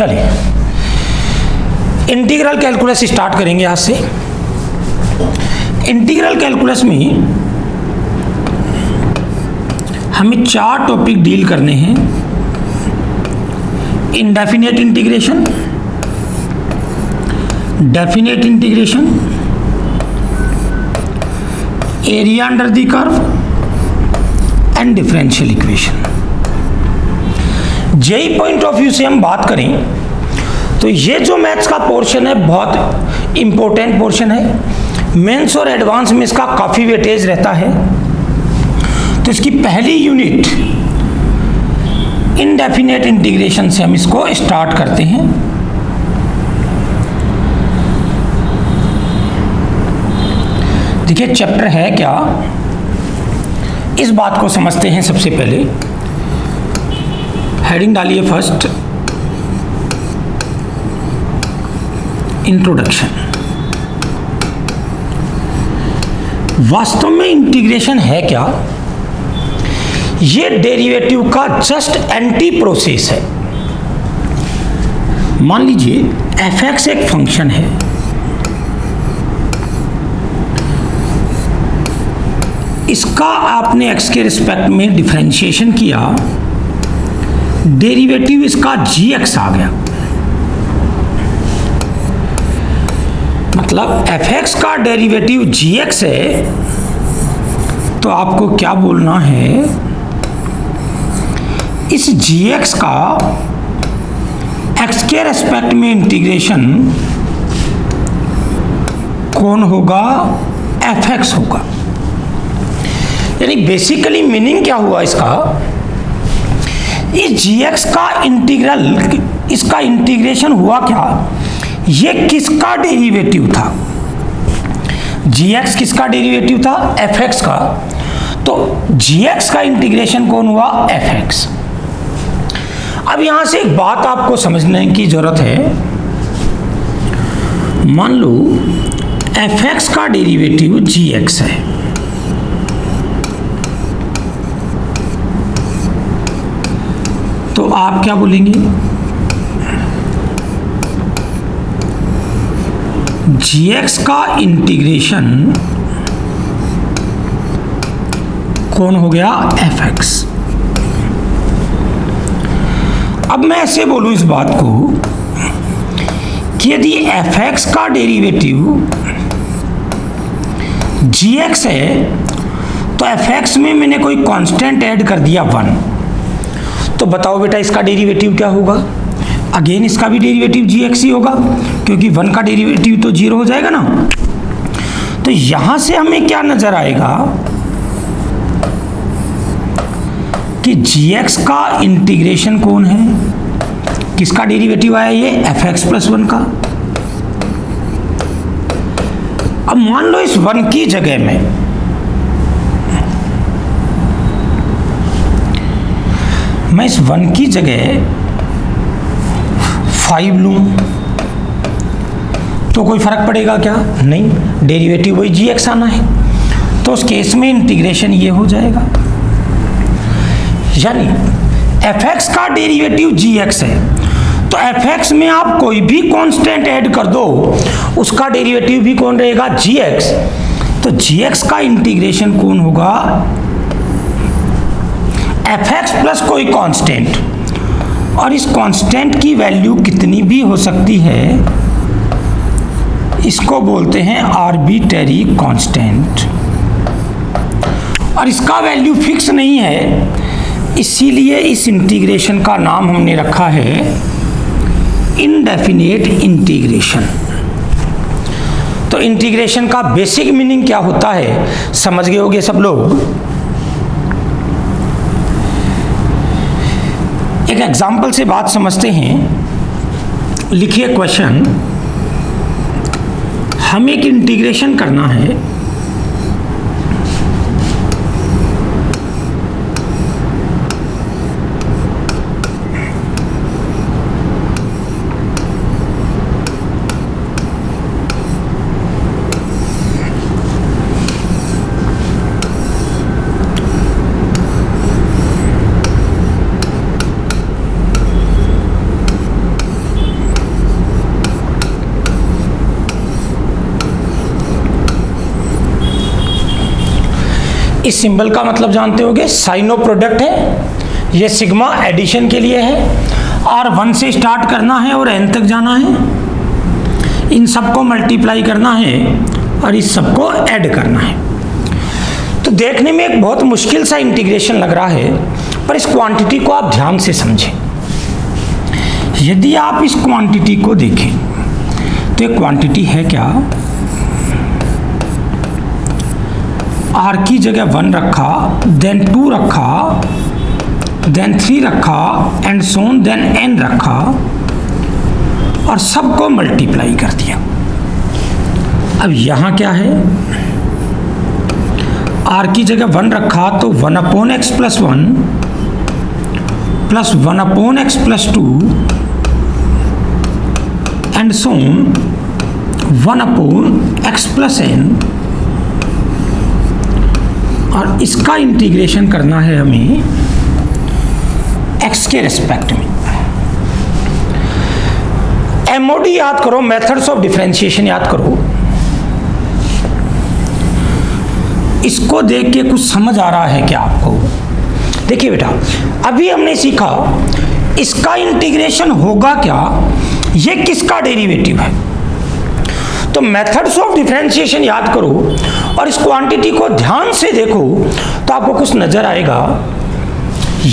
चलिए integral calculus start करेंगे आज से। इंटीग्रल कैलकुलस में हमें 4 टॉपिक डील करने हैं। Indefinite integration, definite integration, area under the curve and differential equation. JEE point of view से हम बात करें तो ये जो मैथ्स का पोर्शन है बहुत इंपॉर्टेंट पोर्शन है। मेंस और एडवांस में इसका काफ़ी वेटेज रहता है। तो इसकी पहली यूनिट इनडेफिनेट इंटीग्रेशन से हम इसको स्टार्ट करते हैं। देखिए चैप्टर है क्या, इस बात को समझते हैं। सबसे पहले हेडिंग डालिए फर्स्ट, इंट्रोडक्शन। वास्तव में इंटीग्रेशन है क्या? ये डेरिवेटिव का जस्ट एंटी प्रोसेस है। मान लीजिए f(x) एक फंक्शन है, इसका आपने x के रिस्पेक्ट में डिफरेंशिएशन किया, डेरिवेटिव इसका gx आ गया। मतलब f(x) का डेरिवेटिव gx है, तो आपको क्या बोलना है, इस gx का x के रेस्पेक्ट में इंटीग्रेशन कौन होगा? f(x) होगा। यानी बेसिकली मीनिंग क्या हुआ इसका, इस gx का इंटीग्रल, इसका इंटीग्रेशन हुआ क्या, ये किसका डेरिवेटिव था? gx किसका डेरिवेटिव था? f(x) का। तो gx का इंटीग्रेशन कौन हुआ? f(x). अब यहां से एक बात आपको समझने की जरूरत है। मान लो f(x) का डेरिवेटिव gx है, तो आप क्या बोलेंगे? gx का इंटीग्रेशन कौन हो गया? f(x). अब मैं ऐसे बोलूं इस बात को कि यदि f(x) का डेरिवेटिव gx है, तो f(x) में मैंने कोई कांस्टेंट ऐड कर दिया 1, तो बताओ बेटा इसका डेरिवेटिव क्या होगा? अगेन इसका भी डेरिवेटिव gx ही होगा, क्योंकि 1 का डेरिवेटिव तो 0 हो जाएगा ना। तो यहां से हमें क्या नजर आएगा कि gx का इंटीग्रेशन कौन है, किसका डेरिवेटिव आया? ये f(x) + 1 का। अब मान लो इस 1 की जगह में मैं इस 1 की जगह 5 लूं, तो कोई फर्क पड़ेगा क्या? नहीं, डेरिवेटिव वही gx आना है। तो उस केस में इंटीग्रेशन ये हो जाएगा। यानी f(x) का डेरिवेटिव gx है, तो f(x) में आप कोई भी कांस्टेंट ऐड कर दो, उसका डेरिवेटिव भी कौन रहेगा? gx। तो gx का इंटीग्रेशन कौन होगा? f(x) + कोई कांस्टेंट, और इस कांस्टेंट की वैल्यू कितनी भी हो सकती है, इसको बोलते हैं आर्बिट्रेरी कांस्टेंट, और इसका वैल्यू फिक्स नहीं है। इसीलिए इस इंटीग्रेशन का नाम हमने रखा है इनडेफिनेट इंटीग्रेशन। तो इंटीग्रेशन का बेसिक मीनिंग क्या होता है समझ गए होंगे सब लोग। एक एग्जाम्पल से बात समझते हैं। लिखिए क्वेश्चन, हमें एक इंटीग्रेशन करना है इस सिंबल का मतलब जानते होगे, साइनो प्रोडक्ट है, ये सिग्मा एडिशन के लिए है, और 1 से स्टार्ट करना है और n तक जाना है, इन सबको मल्टीप्लाई करना है और इस सबको ऐड करना है। तो देखने में एक बहुत मुश्किल सा इंटीग्रेशन लग रहा है, पर इस क्वांटिटी को आप ध्यान से समझें। यदि आप इस क्वांटिटी को देखें तो एक क्वांटिटी है क्या, r की जगह 1 रखा, देन 2 रखा, देन 3 रखा, and so on, then n रखा और सबको मल्टीप्लाई कर दिया। अब यहां क्या है, r की जगह 1 रखा तो 1/x + 1 plus 1/x + 2 and so on 1/x + n, और इसका इंटीग्रेशन करना है हमें x के रिस्पेक्ट में। MOD याद करो, मेथड्स ऑफ डिफरेंशिएशन याद करो। इसको देख के कुछ समझ आ रहा है क्या आपको? देखिए बेटा, अभी हमने सीखा इसका इंटीग्रेशन होगा क्या, ये किसका डेरिवेटिव है। तो मेथड्स ऑफ डिफरेंशिएशन याद करो और इस क्वांटिटी को ध्यान से देखो तो आपको कुछ नजर आएगा।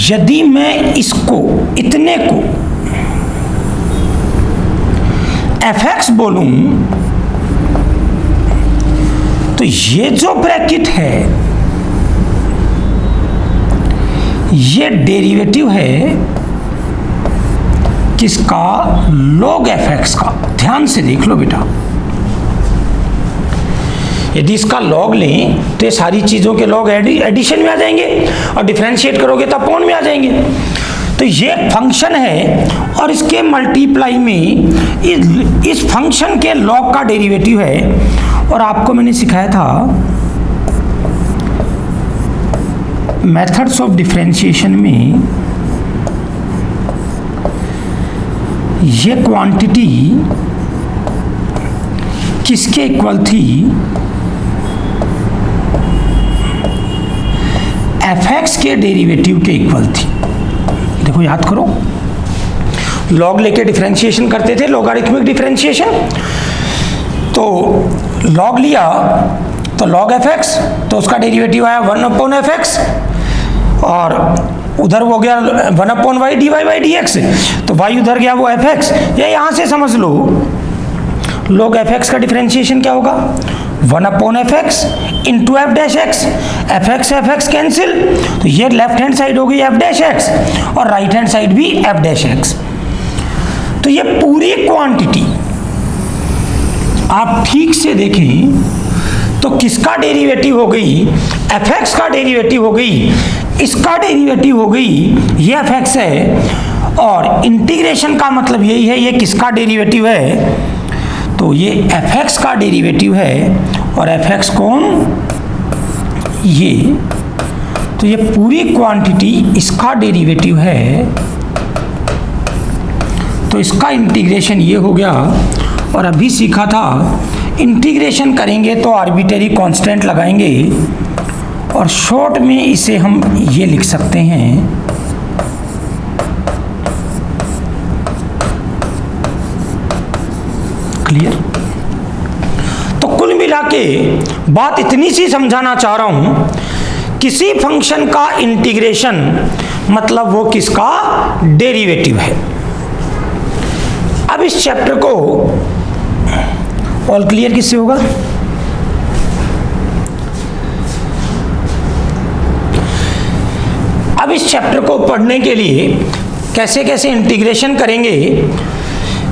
यदि मैं इसको, इतने को fx बोलूं तो ये जो ब्रैकेट है ये डेरिवेटिव है किसका, log fx का। ध्यान से देख लो बेटा, यदि इसका लॉग लें तो ये सारी चीज़ों के लॉग एडिशन में आ जाएंगे और डिफरेंशिएट करोगे तो अपॉन में आ जाएंगे। तो ये फंक्शन है और इसके मल्टीप्लाई में इस फंक्शन के लॉग का डेरिवेटिव है। और आपको मैंने सिखाया था मेथड्स ऑफ डिफरेंशिएशन में ये क्वांटिटी किसके इक्वल थी, fx के डेरिवेटिव के इक्वल थी। देखो याद करो, लॉग लेके डिफरेंशिएशन करते थे, लॉगरिथमिक डिफरेंशिएशन। तो लॉग लिया तो log fx, तो उसका डेरिवेटिव आया 1/fx, और उधर हो गया 1/y dy/dx, तो y उधर गया वो fx। ये यहां से समझ लो log fx का डिफरेंशिएशन क्या होगा, 1/fx into f'(x), fx cancel, तो ये लेफ्ट हैंड साइड होगी f'(x) और राइट हैंड साइड भी f'(x). तो ये पूरी क्वांटिटी आप ठीक से देखें तो किसका डेरिवेटिव हो गई, fx का डेरिवेटिव हो गई, इसका डेरिवेटिव हो गई, ये fx है, और इंटीग्रेशन का मतलब यही है ये किसका डेरिवेटिव है, तो ये fx का डेरिवेटिव है। और fx कौन, ये, तो ये पूरी क्वांटिटी इसका डेरिवेटिव है, तो इसका इंटीग्रेशन ये हो गया। और अभी सीखा था इंटीग्रेशन करेंगे तो आर्बिट्रेरी कांस्टेंट लगाएंगे, और शॉर्ट में इसे हम ये लिख सकते हैं, क्लियर। तो कुल मिला के बात इतनी सी समझाना चाह रहा हूं, किसी फंक्शन का इंटीग्रेशन मतलब वो किसका डेरिवेटिव है। अब इस चैप्टर को ऑल क्लियर किससे होगा, अब इस चैप्टर को पढ़ने के लिए कैसे कैसे इंटीग्रेशन करेंगे,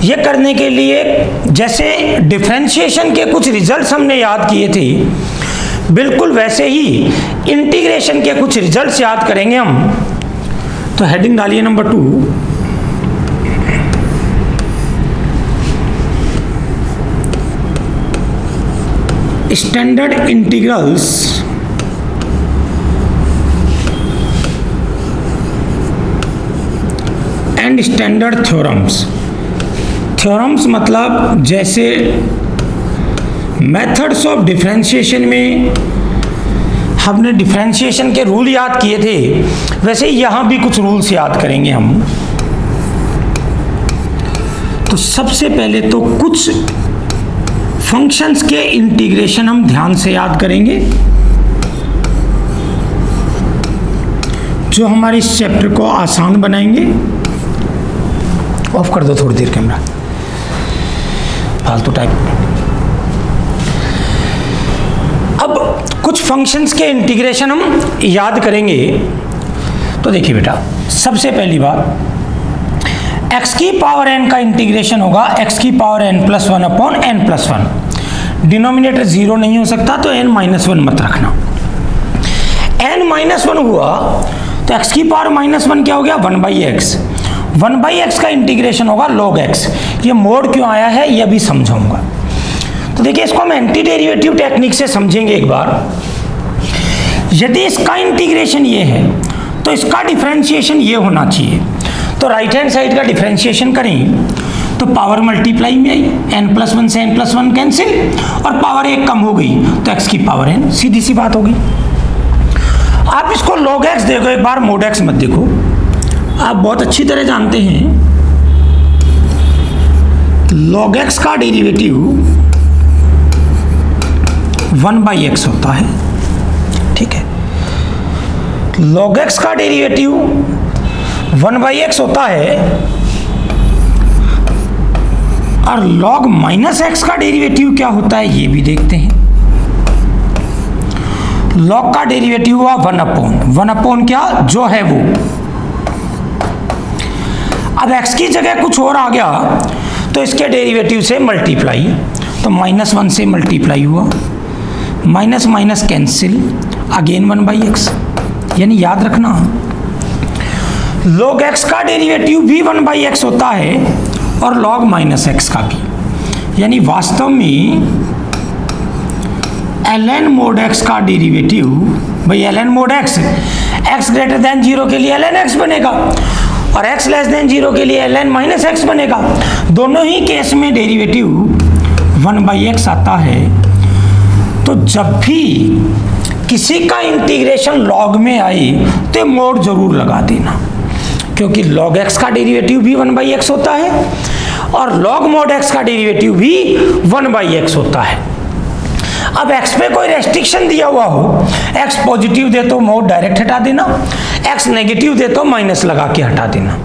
ये करने के लिए जैसे डिफरेंशिएशन के कुछ रिजल्ट्स हमने याद किए थे, बिल्कुल वैसे ही इंटीग्रेशन के कुछ रिजल्ट्स याद करेंगे हम। तो हेडिंग डालिए number 2, standard integrals and standard theorems. Theorems मतलब जैसे मेथड्स ऑफ डिफरेंशिएशन में हमने डिफरेंशिएशन के रूल याद किए थे, वैसे ही यहाँ भी कुछ रूल्स याद करेंगे हम। तो सबसे पहले तो कुछ फंक्शंस के इंटीग्रेशन हम ध्यान से याद करेंगे, जो हमारे इस चैप्टर को आसान बनाएंगे। ऑफ कर दो थोड़ी देर कैमरा, फालतू टाइप। अब कुछ फंक्शंस के इंटीग्रेशन हम याद करेंगे। तो देखिए बेटा, सबसे पहली बात, x की पावर n का इंटीग्रेशन होगा x की power n plus one upon n plus one. Denominator zero नहीं हो सकता, तो n माइनस वन मत रखना। n माइनस वन हुआ तो x की पावर माइनस वन क्या हो गया, one by x. One by x का इंटीग्रेशन होगा log x। ये मोड क्यों आया है ये भी समझाऊंगा। तो देखिए, इसको हम एंटी डेरिवेटिव टेक्निक से समझेंगे एक बार। यदि इसका इंटीग्रेशन ये है तो इसका डिफरेंशिएशन ये होना चाहिए। तो राइट हैंड साइड का डिफरेंशिएशन करें तो पावर मल्टीप्लाई में आई, n प्लस वन से n प्लस वन कैंसिल, और पावर एक कम हो गई तो x की पावर n, सीधी सी बात होगी। आप इसको log x देखो एक बार, mod x मत देखो। आप बहुत अच्छी तरह जानते हैं log x का डेरिवेटिव वन बाई एक्स होता है, ठीक है। log x का डेरिवेटिव वन बाई एक्स होता है, और log माइनस एक्स का डेरिवेटिव क्या होता है ये भी देखते हैं। log का डेरिवेटिव हुआ वन अपॉन क्या जो है वो। अब x की जगह कुछ और आ गया तो इसके डेरिवेटिव से मल्टीप्लाई, तो माइनस वन से मल्टीप्लाई हुआ, minus minus cancel, again one by x. यानी याद रखना, log x का डेरिवेटिव भी वन बाई एक्स होता है और log माइनस एक्स का भी। यानी वास्तव में ln mod x का डेरिवेटिव, भाई ln mod x, x greater than zero के लिए ln x बनेगा और x लेस देन जीरो के लिए ln माइनस एक्स बनेगा। दोनों ही केस में डेरिवेटिव वन बाई एक्स आता है। तो जब भी किसी का इंटीग्रेशन लॉग में आए तो मोड जरूर लगा देना, क्योंकि log x का डेरिवेटिव भी वन बाई एक्स होता है और log mod x का डेरिवेटिव भी वन बाई एक्स होता है। अब x पे कोई रेस्ट्रिक्शन दिया हुआ हो, x पॉजिटिव दे तो मोड डायरेक्ट हटा देना, x नेगेटिव दे तो माइनस लगा के हटा देना।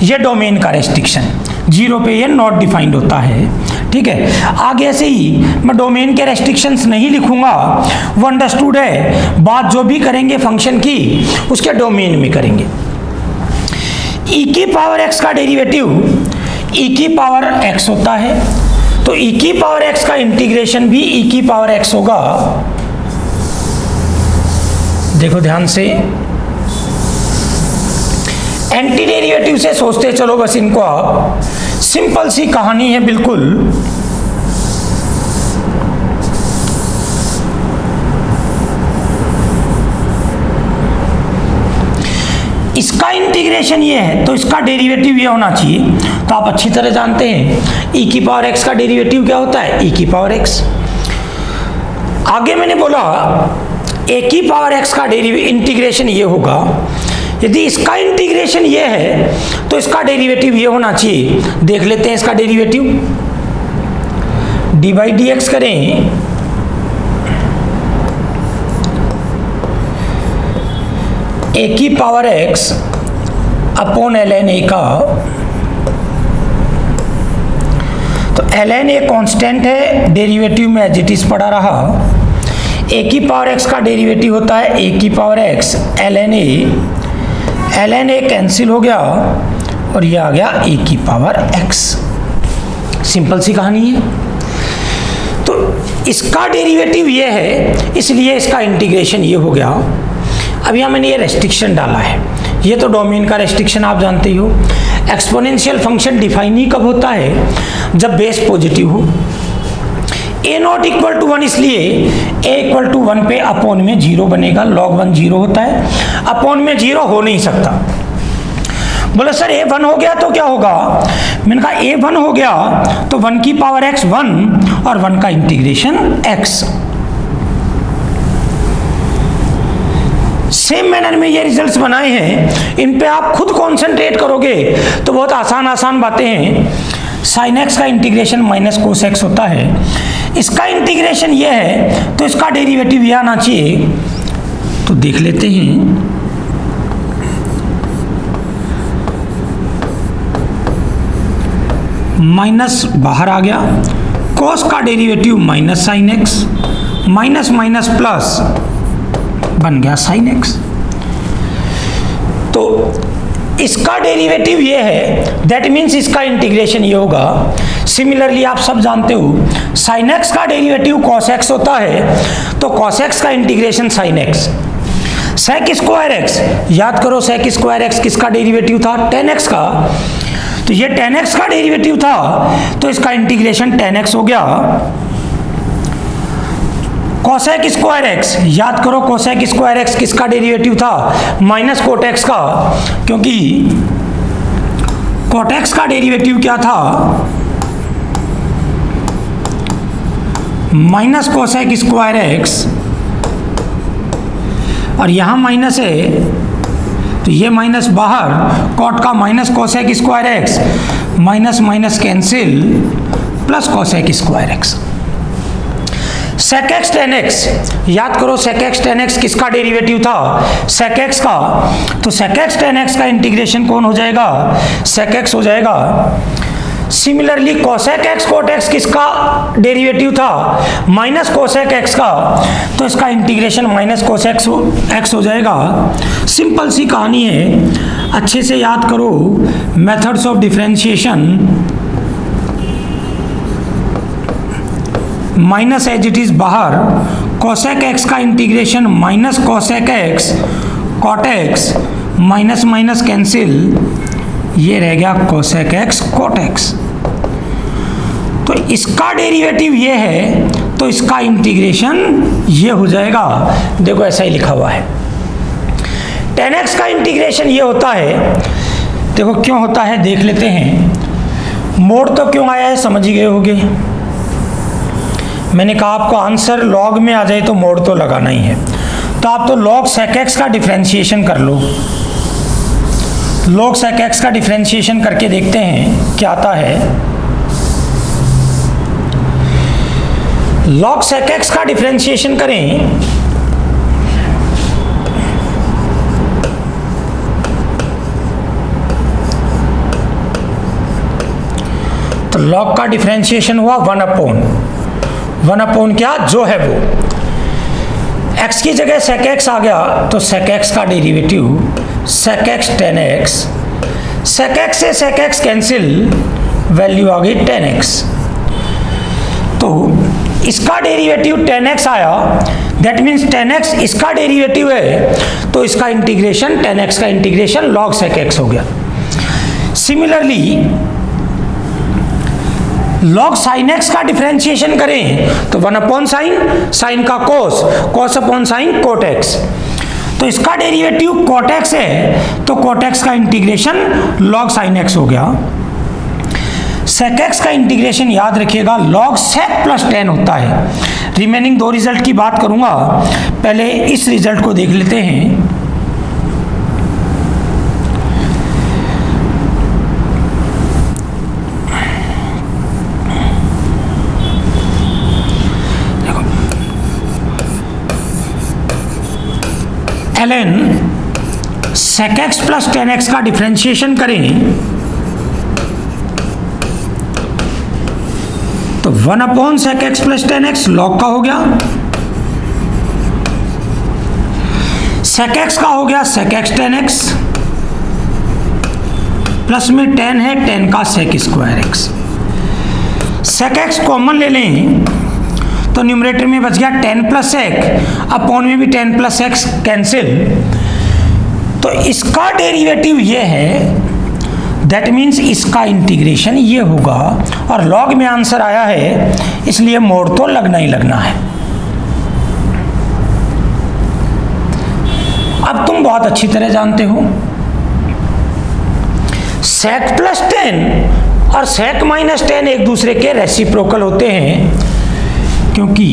ये डोमेन का रेस्ट्रिक्शन, जीरो पे ये नॉट डिफाइंड होता है, ठीक है। आगे ऐसे ही मैं डोमेन के रेस्ट्रिक्शंस नहीं लिखूंगा, वो अंडरस्टूड है। बात जो भी करेंगे फंक्शन की उसके डोमेन में करेंगे। e की पावर x का डेरिवेटिव e की पावर x होता है, तो e की पावर x का इंटीग्रेशन भी e की पावर x होगा। देखो ध्यान से, एंटी डेरिवेटिव से सोचते चलो बस इनको आप, सिंपल सी कहानी है बिल्कुल। इसका इंटीग्रेशन ये है तो इसका डेरिवेटिव ये होना चाहिए। तो आप अच्छी तरह जानते हैं e की पावर x का डेरिवेटिव क्या होता है, e की पावर x। आगे मैंने बोला a की पावर x का इंटीग्रेशन ये होगा। यदि इसका इंटीग्रेशन ये है तो इसका डेरिवेटिव ये होना चाहिए। देख लेते हैं इसका derivative, D by D x करें, ए की power x upon ln a का, तो ln a कांस्टेंट है, डेरिवेटिव में एज इट इज पड़ा रहा। a की पावर x का डेरिवेटिव होता है a की power x ln a cancel हो गया और ये आ गया a की पावर x। सिंपल सी कहानी है। तो इसका डेरिवेटिव ये है, इसलिए इसका इंटीग्रेशन ये हो गया। अब यहाँ मैंने ये रेस्ट्रिक्शन डाला है, ये तो डोमेन का रेस्ट्रिक्शन आप जानते ही हो। एक्सपोनेंशियल फंक्शन डिफाइन ही कब होता है, जब बेस पॉजिटिव हो। ए नॉट इक्वल टू वन, इसलिए ए इक्वल टू वन पे अपॉन में जीरो बनेगा। log वन जीरो होता है, अपॉन में जीरो हो नहीं सकता। बोले सर ए वन हो गया तो क्या होगा, मैंने कहा ए वन हो गया तो वन की पावर x वन और वन का इंटीग्रेशन x। सेम मैनर में ये रिजल्ट्स बनाए हैं, इन पे आप खुद कॉन्सेंट्रेट करोगे तो बहुत आसान आसान बातें हैं। साइन एक्स का इंटीग्रेशन माइनस कोस एक्स होता है, इसका इंटीग्रेशन ये है तो इसका डेरिवेटिव ये आना चाहिए। तो देख लेते हैं, माइनस बाहर आ गया, कॉस का derivative minus sine x, minus minus plus बन गया साइन एक्स। तो इसका डेरिवेटिव ये है, दैट मीन्स इसका इंटीग्रेशन ये होगा। सिमिलरली आप सब जानते हो साइन एक्स का डेरिवेटिव कॉस एक्स होता है, तो कॉस एक्स का integration sine x. Sec square x, याद करो सेक स्क्वायर एक्स किसका डेरिवेटिव था, टेन एक्स का, तो ये टेन एक्स का डेरिवेटिव था तो इसका इंटीग्रेशन टेन एक्स हो गया। कोसेक स्क्वायर एक्स, याद करो कोसेक स्क्वायर एक्स किसका डेरिवेटिव था, माइनस कोट एक्स का, क्योंकि कोट एक्स का डेरिवेटिव क्या था, माइनस कोसेक स्क्वायर एक्स, और यहां माइनस है तो ये माइनस बाहर, कॉट का minus cosec square x, minus minus cancel, plus cosec square x. Sec x tan x, याद करो सेक एक्स टेन एक्स किसका डेरिवेटिव था, सेक एक्स का, तो सेक एक्स टेन एक्स का इंटीग्रेशन कौन हो जाएगा, सेक एक्स हो जाएगा। Similarly cosec x cot x किसका डेरिवेटिव था, माइनस कोसेक एक्स का, तो इसका इंटीग्रेशन माइनस कोसेक एक्स हो जाएगा। सिंपल सी कहानी है, अच्छे से याद करो methods of differentiation. Minus as it is बाहर, कोसेक एक्स का integration minus cosec x cot x, minus minus cancel, ये रह गया कोसेक एक्स कोट एक्स। तो इसका डेरिवेटिव ये है तो इसका इंटीग्रेशन ये हो जाएगा। देखो ऐसा ही लिखा हुआ है, टेन एक्स का इंटीग्रेशन ये होता है। देखो क्यों होता है देख लेते हैं। मोड तो क्यों आया है समझ ही गए होगे। मैंने कहा आपको आंसर लॉग में आ जाए तो मोड तो लगाना ही है, तो आप तो लॉग सेक एक्स का डिफरेंशिएशन कर लो। लॉग सेक एक्स का डिफरेंशिएशन करके देखते हैं क्या आता है। लॉग सेक एक्स का डिफरेंशिएशन करें तो लॉग का डिफरेंशिएशन हुआ वन अपॉन क्या जो है वो, x की जगह सेक एक्स आ गया तो सेक एक्स का derivative sec x tan x, sec x से सेक एक्स कैंसिल, वैल्यू आ गई टेन एक्स। तो इसका डेरिवेटिव टेन एक्स आया, दैट मीन्स टेन एक्स इसका डेरिवेटिव है तो इसका इंटीग्रेशन टेन एक्स का इंटीग्रेशन लॉग सेक एक्स हो गया। सिमिलरली लॉग साइन एक्स का डिफरेंशिएशन करें तो वन अपॉन साइन, साइन का cos, cos upon sine cot x, तो इसका डेरिवेटिव कोट एक्स है तो कोट एक्स का इंटीग्रेशन लॉग साइन एक्स हो गया। सेक एक्स का इंटीग्रेशन याद रखिएगा लॉग सेक प्लस टेन होता है। रिमेनिंग दो रिजल्ट की बात करूंगा, पहले इस रिजल्ट को देख लेते हैं। ln sec x plus tan x का डिफरेंशिएशन करें तो one upon sec x plus tan x log का हो गया, सेक एक्स का हो गया sec x tan x, plus में टेन है टेन का sec square x. Sec x common ले लें तो न्यूमरेटर में बच गया टेन प्लस एक्स, अपॉन में भी टेन प्लस एक्स कैंसिल, तो इसका डेरिवेटिव ये है, दैट मीन्स इसका इंटीग्रेशन ये होगा, और लॉग में आंसर आया है इसलिए मोड तो लगना ही लगना है। अब तुम बहुत अच्छी तरह जानते हो सेक प्लस टेन और सेक माइनस टेन एक दूसरे के रेसिप्रोकल होते हैं, क्योंकि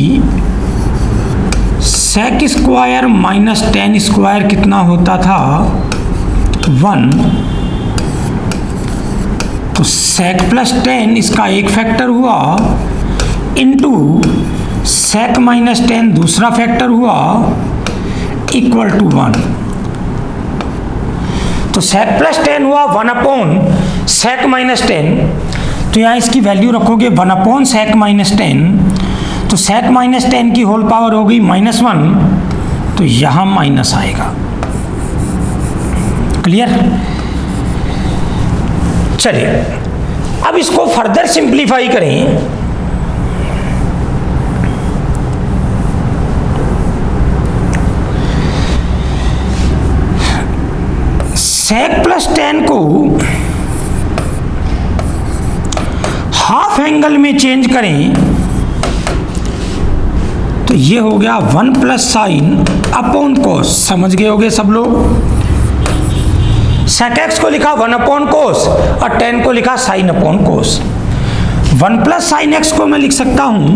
sec square minus tan square कितना होता था 1, तो सेक प्लस टेन इसका एक फैक्टर हुआ इनटू सेक माइनस टेन दूसरा फैक्टर हुआ इक्वल टू 1। तो सेक प्लस टेन हुआ 1 अपॉन सेक माइनस टेन, तो यहाँ इसकी वैल्यू रखोगे 1 अपॉन सेक माइनस टेन, तो सेक माइनस टेन की होल पावर हो गई -1, तो यहाँ माइनस आएगा। क्लियर? चलिए अब इसको फर्दर सिंप्लीफाई करें। सेक प्लस टेन को हाफ एंगल में चेंज करें तो ये हो गया 1 प्लस साइन अपॉन कोस। समझ गए होगे सब लोग? सेक एक्स को लिखा 1 अपॉन कोस और 10 को लिखा साइन अपॉन कोस। 1 प्लस साइन एक्स को मैं लिख सकता हूं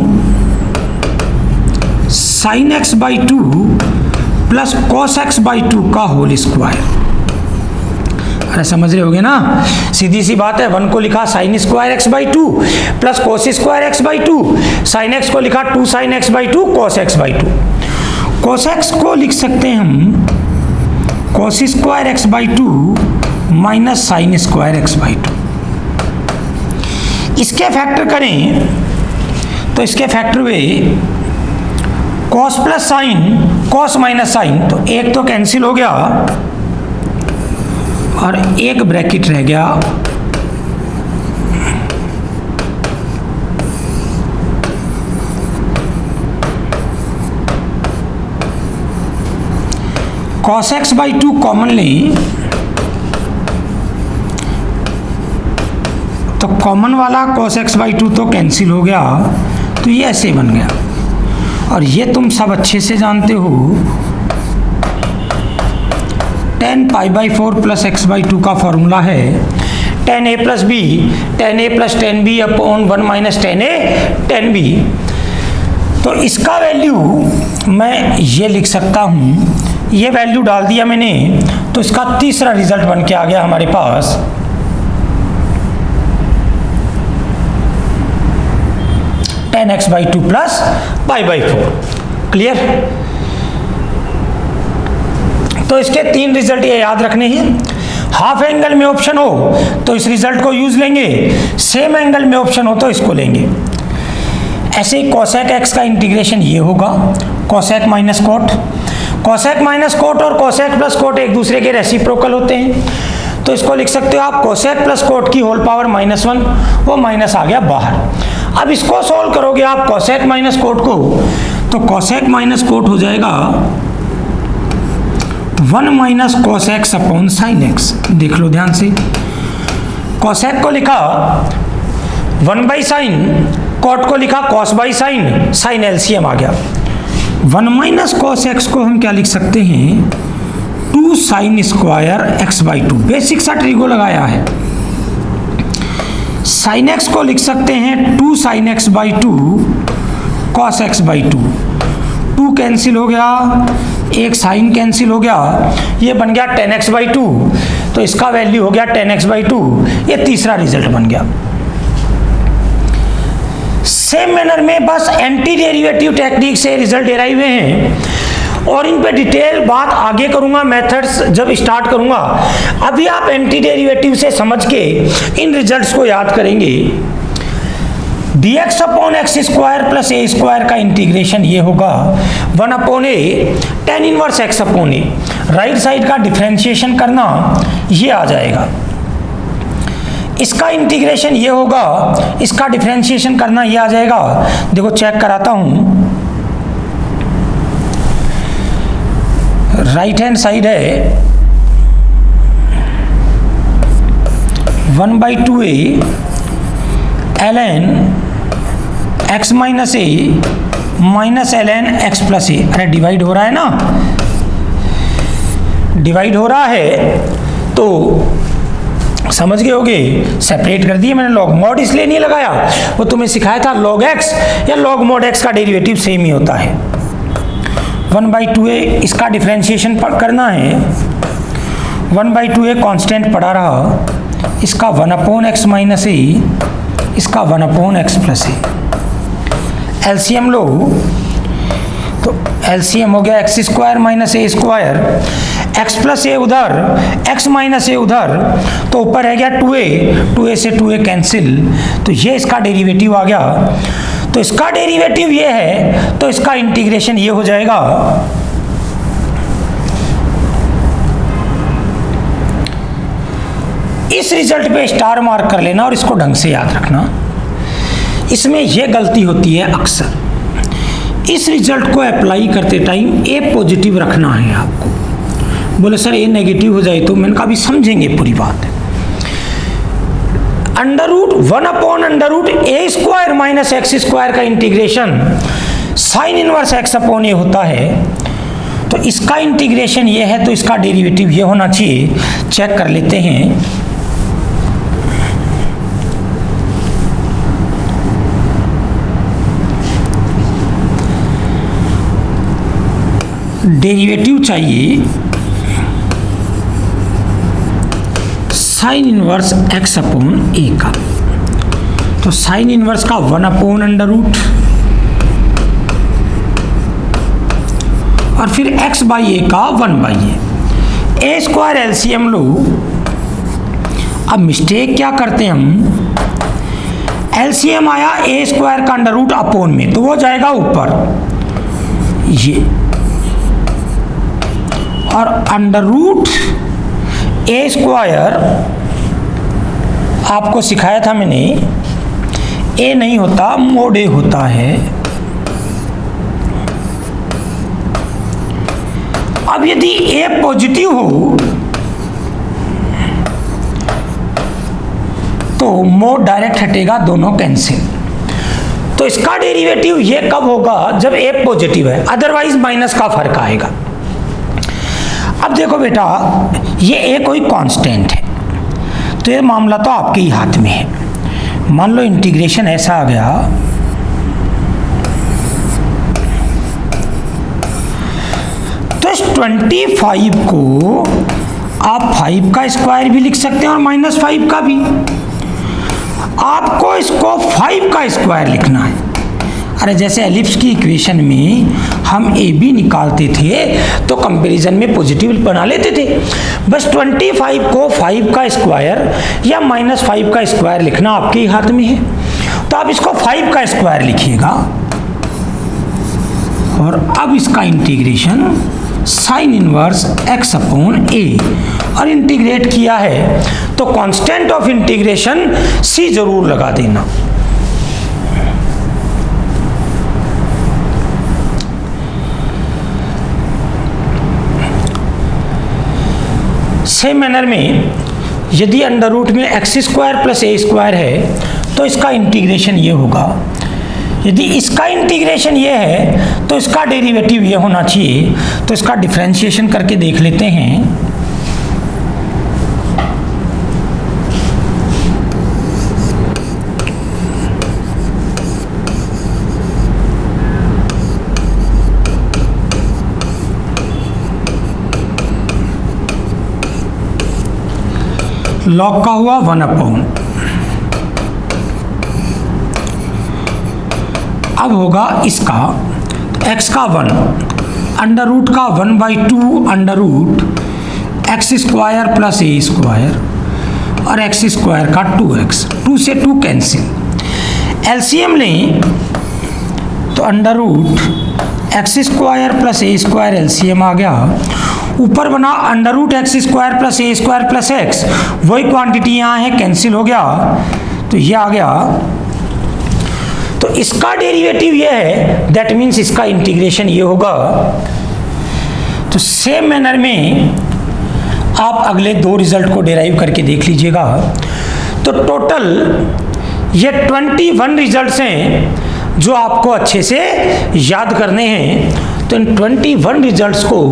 sign x by 2 plus cos x by 2 का होल स्क्वायर। अरे समझ रहे होगे ना, सीधी सी बात है। 1 को लिखा sine square x by 2 plus cos square x by 2, sine x को लिखा 2 sine x by 2 cos x by 2। Cos x को लिख सकते हैं हम cos square x by 2 minus sine square x by 2। इसके फैक्टर करें तो इसके फैक्टर हुए cos plus sine cos minus sine, तो एक तो कैंसिल हो गया और एक ब्रैकेट रह गया। cos x बाई 2 कॉमन लें तो कॉमन वाला cos x बाई 2 तो कैंसिल हो गया, तो ये ऐसे बन गया। और ये तुम सब अच्छे से जानते हो 10 pi by 4 plus x by 2 का फॉर्मूला है 10a plus b 10a plus 10b upon 1 minus 10a 10b। तो इसका वैल्यू मैं ये लिख सकता हूँ, ये वैल्यू डाल दिया मैंने तो इसका तीसरा रिजल्ट बन के आ गया हमारे पास 10x by 2 plus pi by 4। Clear? तो इसके 3 रिजल्ट ये याद रखने हैं। हाफ एंगल में ऑप्शन हो तो इस रिजल्ट को यूज लेंगे, सेम एंगल में ऑप्शन हो तो इसको लेंगे। ऐसे ही कोसेक एक्स का इंटीग्रेशन ये होगा cosec minus cot. Cosec minus cot और कोसेक प्लस कोट एक दूसरे के रेसिप्रोकल होते हैं, तो इसको लिख सकते हो आप कोसेक प्लस कोट की होल पावर -1, वो माइनस आ गया बाहर। अब इसको सॉल्व करोगे आप कोसेक माइनस कोट को, तो कोसेक माइनस कोट हो जाएगा 1 minus cos x upon sine x. देख लो ध्यान से, कोसेक को लिखा 1 बाई साइन, कॉट को लिखा cos by sine, sine LCM आ गया। 1 माइनस कॉस एक्स को हम क्या लिख सकते हैं 2 sign square x by 2, basic सा ट्रिगो लगाया है। साइन एक्स को लिख सकते हैं 2 sine x by 2 cos x by 2। 2 cancel हो गया, एक साइन कैंसिल हो गया, ये बन गया 10x बाई 2, तो इसका वैल्यू हो गया 10x बाई 2। ये तीसरा रिजल्ट बन गया। सेम मैनर में बस एंटी डेरिवेटिव टेक्निक से रिजल्ट डेराइव हुए हैं और इन पे डिटेल बात आगे करूंगा, मेथड्स जब स्टार्ट करूंगा। अभी आप एंटी डेरिवेटिव से समझ के इन रिजल्ट्स को याद करेंगे। dx upon X square plus A square का इंटीग्रेशन ये होगा 1 upon A tan inverse X upon A. Right side का डिफरेंशिएशन करना ये आ जाएगा। इसका इंटीग्रेशन ये होगा, इसका डिफरेंशिएशन करना ये आ जाएगा। देखो चेक कराता हूं, राइट हैंड साइड है 1/2a ln x माइनस ए माइनस ln x प्लस ए। अरे डिवाइड हो रहा है ना, डिवाइड हो रहा है तो समझ गए होगे, सेपरेट कर दिए मैंने। लॉग मॉड इसलिए नहीं लगाया, वो तुम्हें सिखाया था लॉग x या लॉग मॉड x का डेरिवेटिव सेम ही होता है। 1/2a इसका डिफ्रेंशिएशन करना है। 1/2a कांस्टेंट पड़ा रहा, इसका 1/x माइनस ए, इसका 1/x प्लस ए। एलसीएम लो तो एलसीएम हो गया एक्स स्क्वायर माइनस ए स्क्वायर, एक्स प्लस ए उधर, एक्स माइनस ए उधर, तो ऊपर रह गया 2a से 2a कैंसिल, तो ये इसका डेरिवेटिव आ गया। तो इसका डेरिवेटिव ये है तो इसका इंटीग्रेशन ये हो जाएगा, इस रिजल्ट पे स्टार मार्क कर लेना और इसको ढंग से याद रखना। इसमें यह गलती होती है अक्सर, इस रिजल्ट को अप्लाई करते टाइम ए पॉजिटिव रखना है आपको। बोले सर ए नेगेटिव हो जाए तो, मैंने कहा अभी समझेंगे पूरी बात। Under root 1/√a square minus X square का integration sine inverse X upon A होता है, तो इसका इंटीग्रेशन ये है तो इसका डेरिवेटिव ये होना चाहिए। चेक कर लेते हैं। डेरिवेटिव चाहिए साइन इनवर्स एक्स अपॉन ए का, तो साइन इनवर्स का 1/√, और फिर x/a का 1/a। ए स्क्वायर एलसीएम लो। अब मिस्टेक क्या करते हैं हम, एलसीएम आया ए स्क्वायर का अंडर रूट अपॉन में, तो वो जाएगा ऊपर ये, और अंडर रूट ए स्क्वायर आपको सिखाया था मैंने, ए नहीं होता मोड ए होता है। अब यदि ए पॉजिटिव हो तो मोड डायरेक्ट हटेगा, दोनों कैंसिल। तो इसका डेरिवेटिव ये कब होगा, जब ए पॉजिटिव है, अदरवाइज माइनस का फर्क आएगा। अब देखो बेटा, ये ए कोई कांस्टेंट है, तो ये मामला तो आपके ही हाथ में है। मान लो इंटीग्रेशन ऐसा आ गया, तो इस 25 को आप 5 का स्क्वायर भी लिख सकते हैं और -5 का भी। आपको इसको 5 का स्क्वायर लिखना है। अरे जैसे एलिप्स की इक्वेशन में हम ए बी निकालते थे तो कंपैरिजन में पॉजिटिव बना लेते थे, बस 25 को 5 का स्क्वायर या -5 का स्क्वायर लिखना आपके ही हाथ में है। तो आप इसको 5 का स्क्वायर लिखिएगा, और अब इसका integration sine inverse X upon A, और इंटीग्रेट किया है तो कांस्टेंट ऑफ इंटीग्रेशन सी जरूर लगा देना। सेम मैनर में यदि अंडर रूट में x square plus A square है तो इसका इंटीग्रेशन ये होगा। यदि इसका इंटीग्रेशन ये है तो इसका डेरिवेटिव ये होना चाहिए। तो इसका डिफरेंशिएशन करके देख लेते हैं। लॉग का हुआ 1/, अब होगा इसका x का 1, अंडर रूट का 1/2 under root X square plus A square, और एक्स स्क्वायर का 2x, 2 से 2 कैंसिल। एलसीएम लें तो under root X square plus A square LCM आ गया, ऊपर बना under root X square plus A square plus X, वही क्वांटिटी यहाँ है, कैंसिल हो गया, तो ये आ गया। तो इसका डेरिवेटिव ये है, दैट मीन्स इसका इंटीग्रेशन ये होगा। तो सेम मैनर में आप अगले 2 रिजल्ट को डेराइव करके देख लीजिएगा। तो टोटल ये 21 रिजल्ट्स हैं जो आपको अच्छे से याद करने हैं। तो इन 21 रिजल्ट्स को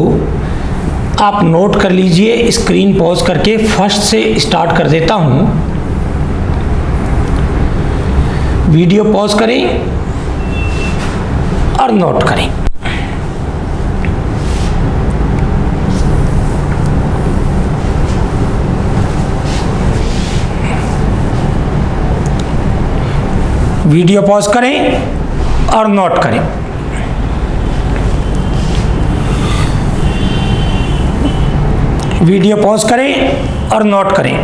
आप नोट कर लीजिए। स्क्रीन पॉज करके फर्स्ट से स्टार्ट कर देता हूं। वीडियो पॉज करें और नोट करें। वीडियो पॉज करें और नोट करें। वीडियो पॉज करें और नोट करें।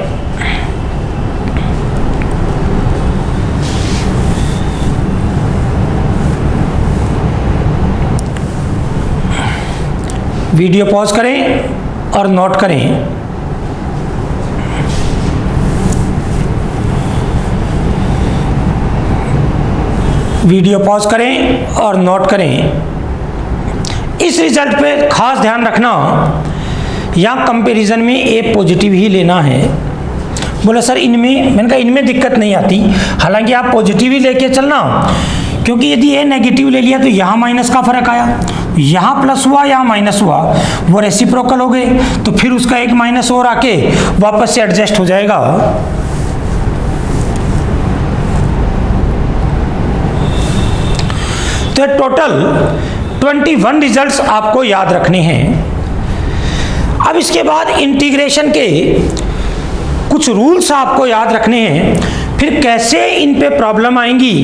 वीडियो पॉज करें और नोट करें। वीडियो पॉज करें और नोट करें। इस रिजल्ट पे खास ध्यान रखना, यहाँ कंपैरिजन में ए पॉजिटिव ही लेना है। बोला सर इनमें, मैंने कहा इनमें दिक्कत नहीं आती, हालांकि आप पॉजिटिव ही लेके चलना, क्योंकि यदि ए नेगेटिव ले लिया तो यहाँ माइनस का फर्क आया, यहाँ प्लस हुआ यहाँ माइनस हुआ, वो रेसिप्रोकल हो गए, तो फिर उसका एक माइनस और आके वापस से एडजस्ट हो जाएगा। तो टोटल 21 रिजल्ट्स आपको याद रखने हैं। अब इसके बाद इंटीग्रेशन के कुछ रूल्स आपको याद रखने हैं, फिर कैसे इन पे प्रॉब्लम आएंगी,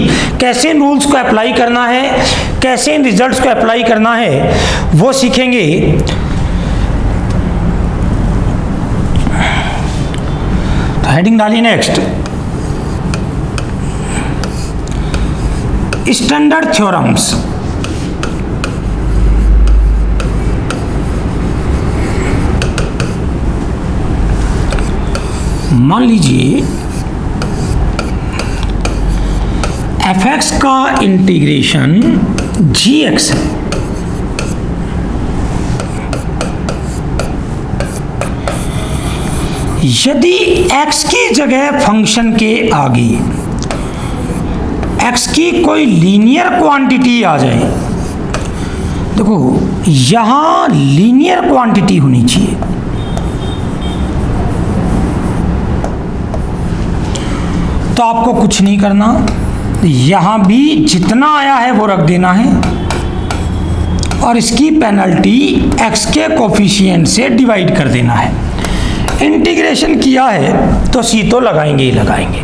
कैसे इन रूल्स को अप्लाई करना है, कैसे इन रिजल्ट्स को अप्लाई करना है, वो सीखेंगे। तो हेडिंग डालिए नेक्स्ट, स्टैंडर्ड थ्योरम्स। मान लीजिए fx का इंटीग्रेशन gx है, यदि x की जगह फंक्शन के आगे x की कोई लीनियर क्वांटिटी आ जाए, देखो यहां लीनियर क्वांटिटी होनी चाहिए, तो आपको कुछ नहीं करना, यहां भी जितना आया है वो रख देना है और इसकी पेनल्टी x के कोफिशिएंट से डिवाइड कर देना है। इंटीग्रेशन किया है तो सी तो लगाएंगे ही लगाएंगे,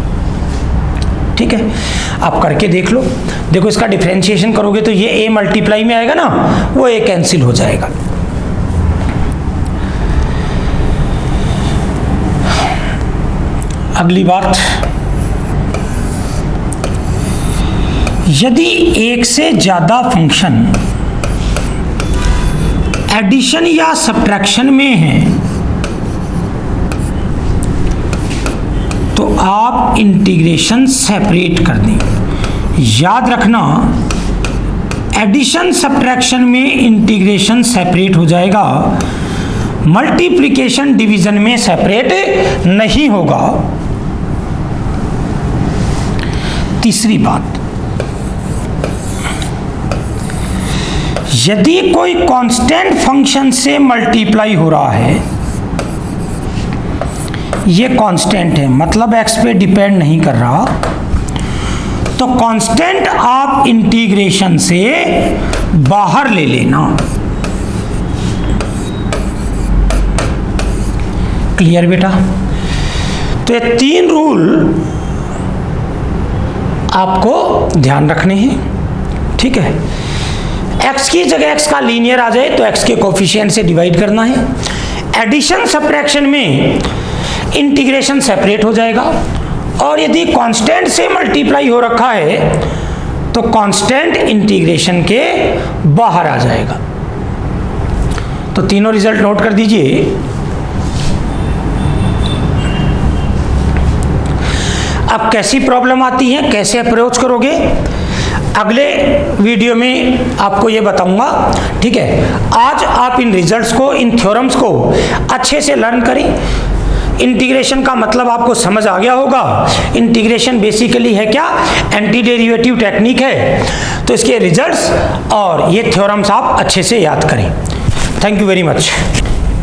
ठीक है। आप करके देख लो, देखो इसका डिफरेंशिएशन करोगे तो ये a मल्टीप्लाई में आएगा ना, वो a कैंसिल हो जाएगा। अगली बात, यदि एक से ज्यादा फंक्शन एडिशन या सब्ट्रैक्शन में है तो आप इंटीग्रेशन सेपरेट कर दें। याद रखना, एडिशन सब्ट्रैक्शन में इंटीग्रेशन सेपरेट हो जाएगा, मल्टीप्लिकेशन डिवीजन में सेपरेट नहीं होगा। तीसरी बात, यदि कोई कांस्टेंट फंक्शन से मल्टीप्लाई हो रहा है, ये कांस्टेंट है मतलब x पे डिपेंड नहीं कर रहा, तो कांस्टेंट आप इंटीग्रेशन से बाहर ले लेना। क्लियर बेटा? तो ये 3 रूल आपको ध्यान रखने हैं, ठीक है। x की जगह x का लीनियर आ जाए तो x के कोफिशिएंट से डिवाइड करना है। एडिशन सब्ट्रैक्शन में इंटीग्रेशन सेपरेट हो जाएगा, और यदि कांस्टेंट से मल्टीप्लाई हो रखा है तो कांस्टेंट इंटीग्रेशन के बाहर आ जाएगा। तो तीनों रिजल्ट नोट कर दीजिए। अब कैसी प्रॉब्लम आती है, कैसे अप्रोच करोगे, अगले वीडियो में आपको ये बताऊंगा, ठीक है। आज आप इन रिजल्ट्स को, इन थ्योरम्स को अच्छे से लर्न करें। इंटीग्रेशन का मतलब आपको समझ आ गया होगा। इंटीग्रेशन बेसिकली है क्या, एंटी डेरिवेटिव टेक्निक है। तो इसके रिजल्ट्स और ये थ्योरम्स आप अच्छे से याद करें। Thank you very much.